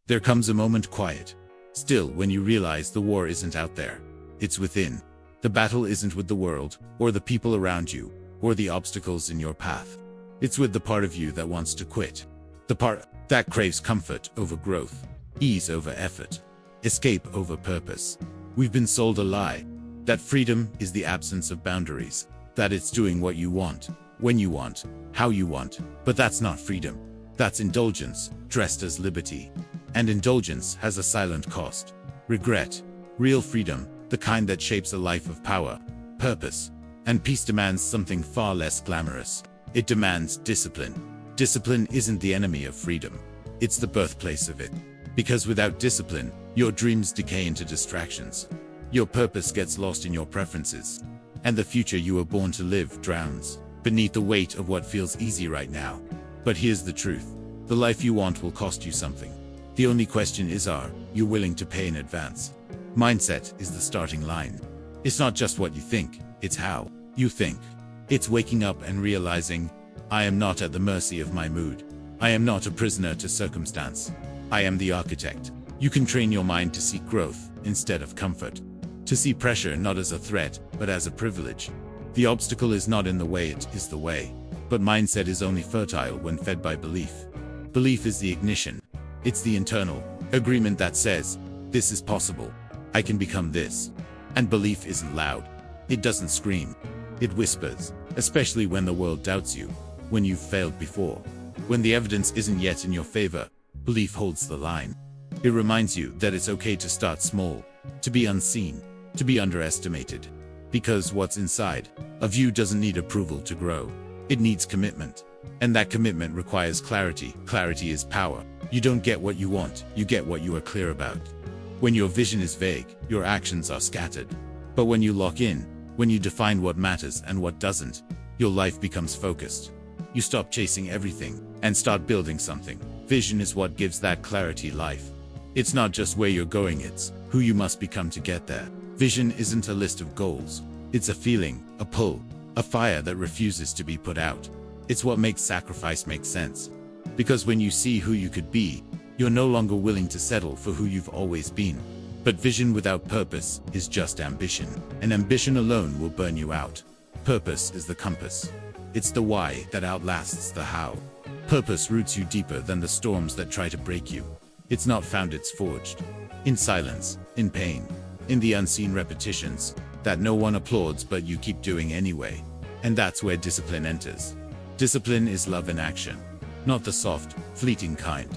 There comes a moment quiet, still, when you realize the war isn't out there. It's within. The battle isn't with the world, or the people around you, or the obstacles in your path. It's with the part of you that wants to quit. The part that craves comfort over growth, ease over effort, escape over purpose. We've been sold a lie, that freedom is the absence of boundaries, that it's doing what you want, when you want, how you want. But that's not freedom. That's indulgence, dressed as liberty. And indulgence has a silent cost: regret. Real freedom, the kind that shapes a life of power, purpose, and peace, demands something far less glamorous. It demands discipline. Discipline isn't the enemy of freedom. It's the birthplace of it. Because without discipline, your dreams decay into distractions. Your purpose gets lost in your preferences. And the future you were born to live drowns beneath the weight of what feels easy right now. But here's the truth. The life you want will cost you something. The only question is, are you willing to pay in advance? Mindset is the starting line. It's not just what you think, it's how you think. It's waking up and realizing, I am not at the mercy of my mood. I am not a prisoner to circumstance. I am the architect. You can train your mind to seek growth instead of comfort. To see pressure not as a threat, but as a privilege. The obstacle is not in the way, it is the way. But mindset is only fertile when fed by belief. Belief is the ignition. It's the internal agreement that says, this is possible. I can become this. And belief isn't loud. It doesn't scream. It whispers, especially when the world doubts you, when you've failed before, when the evidence isn't yet in your favor. Belief holds the line. It reminds you that it's okay to start small, to be unseen, to be underestimated. Because what's inside of you doesn't need approval to grow. It needs commitment. And that commitment requires clarity. Clarity is power. You don't get what you want, you get what you are clear about. When your vision is vague, your actions are scattered. But when you lock in, when you define what matters and what doesn't, your life becomes focused. You stop chasing everything and start building something. Vision is what gives that clarity life. It's not just where you're going, it's who you must become to get there. Vision isn't a list of goals. It's a feeling, a pull, a fire that refuses to be put out. It's what makes sacrifice make sense. Because when you see who you could be, you're no longer willing to settle for who you've always been. But vision without purpose is just ambition, and ambition alone will burn you out. Purpose is the compass. It's the why that outlasts the how. Purpose roots you deeper than the storms that try to break you. It's not found, it's forged. In silence, in pain, in the unseen repetitions that no one applauds but you keep doing anyway. And that's where discipline enters. Discipline is love in action. Not the soft, fleeting kind,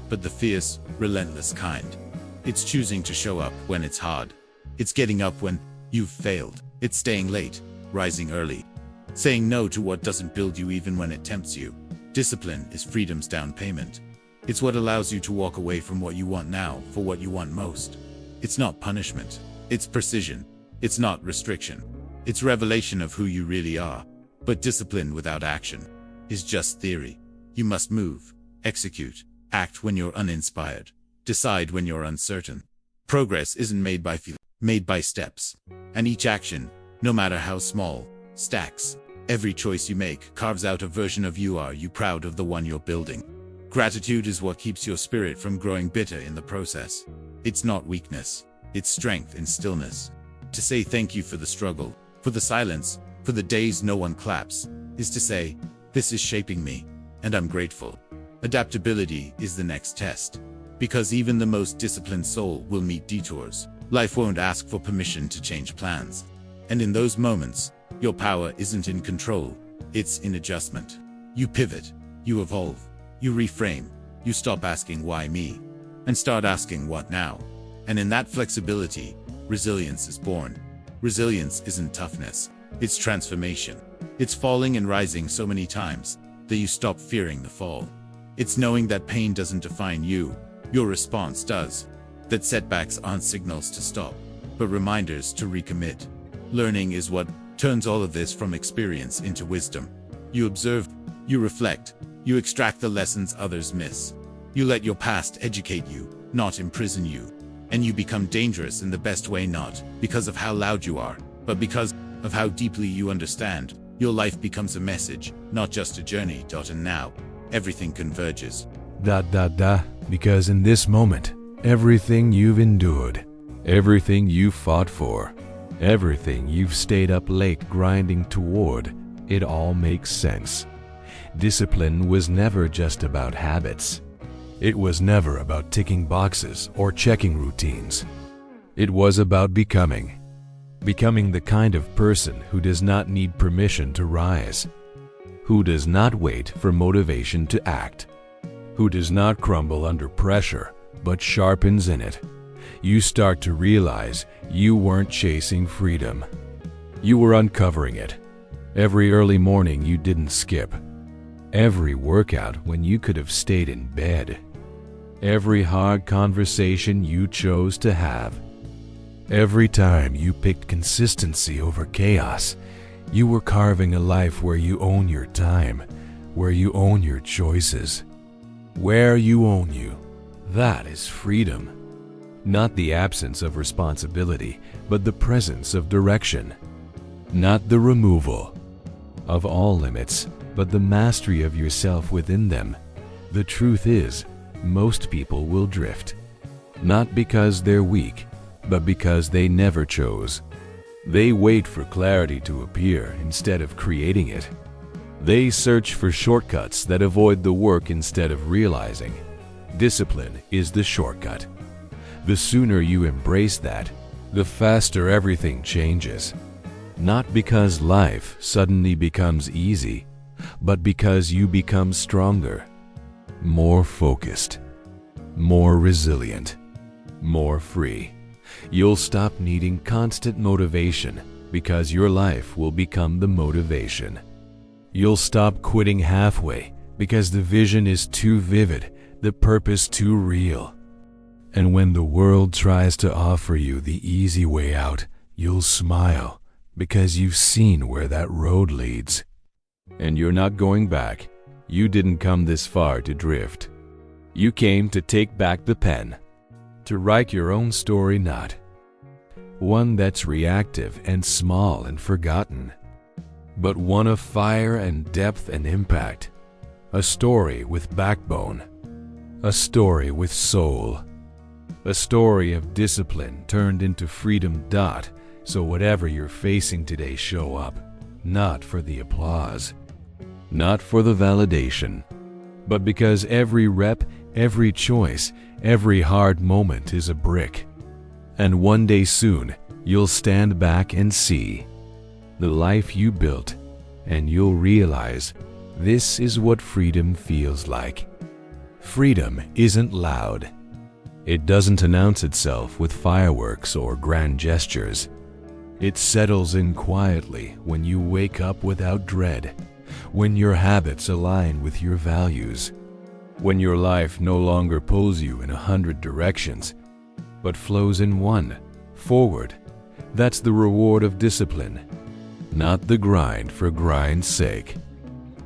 but the fierce, relentless kind. It's choosing to show up when it's hard. It's getting up when you've failed. It's staying late, rising early, saying no to what doesn't build you even when it tempts you. Discipline is freedom's down payment. It's what allows you to walk away from what you want now for what you want most. It's not punishment. It's precision. It's not restriction. It's revelation of who you really are. But discipline without action is just theory. You must move, execute, act when you're uninspired, decide when you're uncertain. Progress isn't made by feeling, made by steps. And each action, no matter how small, stacks. Every choice you make carves out a version of you. Are you proud of the one you're building? Gratitude is what keeps your spirit from growing bitter in the process. It's not weakness, it's strength in stillness. To say thank you for the struggle, for the silence, for the days no one claps, is to say, this is shaping me, and I'm grateful. Adaptability is the next test. Because even the most disciplined soul will meet detours. Life won't ask for permission to change plans. And in those moments, your power isn't in control, it's in adjustment. You pivot, you evolve, you reframe, you stop asking why me, and start asking what now. And in that flexibility, resilience is born. Resilience isn't toughness, it's transformation. It's falling and rising so many times that you stop fearing the fall. It's knowing that pain doesn't define you, your response does. That setbacks aren't signals to stop, but reminders to recommit. Learning is what turns all of this from experience into wisdom. You observe, you reflect, you extract the lessons others miss. You let your past educate you, not imprison you. And you become dangerous in the best way, not because of how loud you are, but because of how deeply you understand. Your life becomes a message, not just a journey. And now, everything converges. Because in this moment, everything you've endured, everything you've fought for, everything you've stayed up late grinding toward, it all makes sense. Discipline was never just about habits. It was never about ticking boxes or checking routines. It was about becoming the kind of person who does not need permission to rise, who does not wait for motivation to act, who does not crumble under pressure, but sharpens in it. You start to realize you weren't chasing freedom. You were uncovering it. Every early morning you didn't skip. Every workout when you could have stayed in bed. Every hard conversation you chose to have. Every time you picked consistency over chaos, you were carving a life where you own your time, where you own your choices, where you own you. That is freedom. Not the absence of responsibility, but the presence of direction. Not the removal of all limits, but the mastery of yourself within them. The truth is, most people will drift. Not because they're weak, but because they never chose. They wait for clarity to appear instead of creating it. They search for shortcuts that avoid the work instead of realizing. Discipline is the shortcut. The sooner you embrace that, the faster everything changes. Not because life suddenly becomes easy, but because you become stronger, more focused, more resilient, more free. You'll stop needing constant motivation because your life will become the motivation. You'll stop quitting halfway because the vision is too vivid, the purpose too real. And when the world tries to offer you the easy way out, you'll smile because you've seen where that road leads. And you're not going back. You didn't come this far to drift. You came to take back the pen, to write your own story, not one that's reactive and small and forgotten, but one of fire and depth and impact. A story with backbone, a story with soul, a story of discipline turned into freedom. So whatever you're facing today, show up, not for the applause, not for the validation, but because every rep, every choice, every hard moment is a brick. And one day soon, you'll stand back and see the life you built, and you'll realize this is what freedom feels like. Freedom isn't loud. It doesn't announce itself with fireworks or grand gestures. It settles in quietly when you wake up without dread, when your habits align with your values, when your life no longer pulls you in 100 directions, but flows in one, forward. That's the reward of discipline. Not the grind for grind's sake,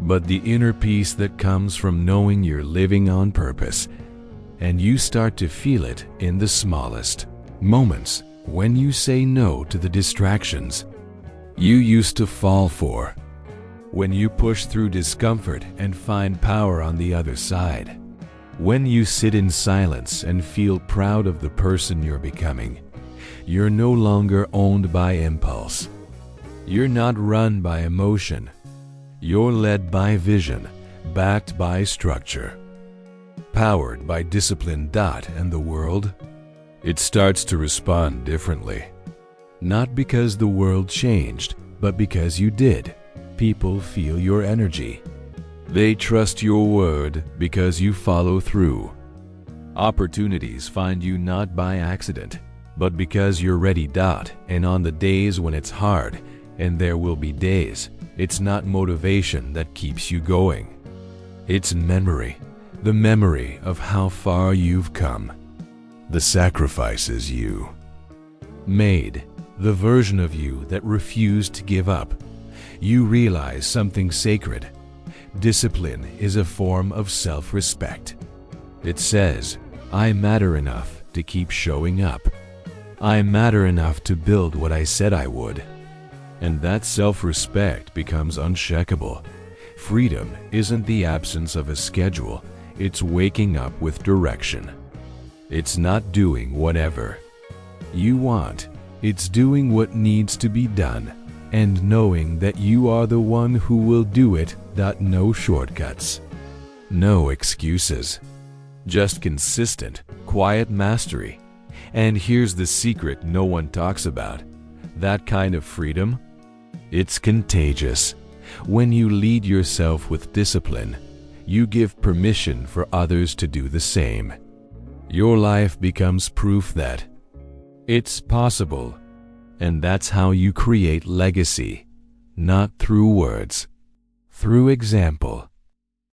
but the inner peace that comes from knowing you're living on purpose. And you start to feel it in the smallest moments, when you say no to the distractions you used to fall for, when you push through discomfort and find power on the other side, when you sit in silence and feel proud of the person you're becoming. You're no longer owned by impulse. You're not run by emotion. You're led by vision, backed by structure, powered by discipline. And the world, it starts to respond differently. Not because the world changed, but because you did. People feel your energy. They trust your word because you follow through. Opportunities find you not by accident, but because you're ready. And on the days when it's hard, and there will be days, it's not motivation that keeps you going. It's memory, the memory of how far you've come, the sacrifices you made, the version of you that refused to give up. You realize something sacred. Discipline is a form of self-respect. It says, I matter enough to keep showing up. I matter enough to build what I said I would. And that self-respect becomes unshakable. Freedom isn't the absence of a schedule. It's waking up with direction. It's not doing whatever you want. It's doing what needs to be done and knowing that you are the one who will do it. No shortcuts. No excuses. Just consistent, quiet mastery. And here's the secret no one talks about. That kind of freedom, it's contagious. When you lead yourself with discipline, you give permission for others to do the same. Your life becomes proof that it's possible. And that's how you create legacy, not through words, through example.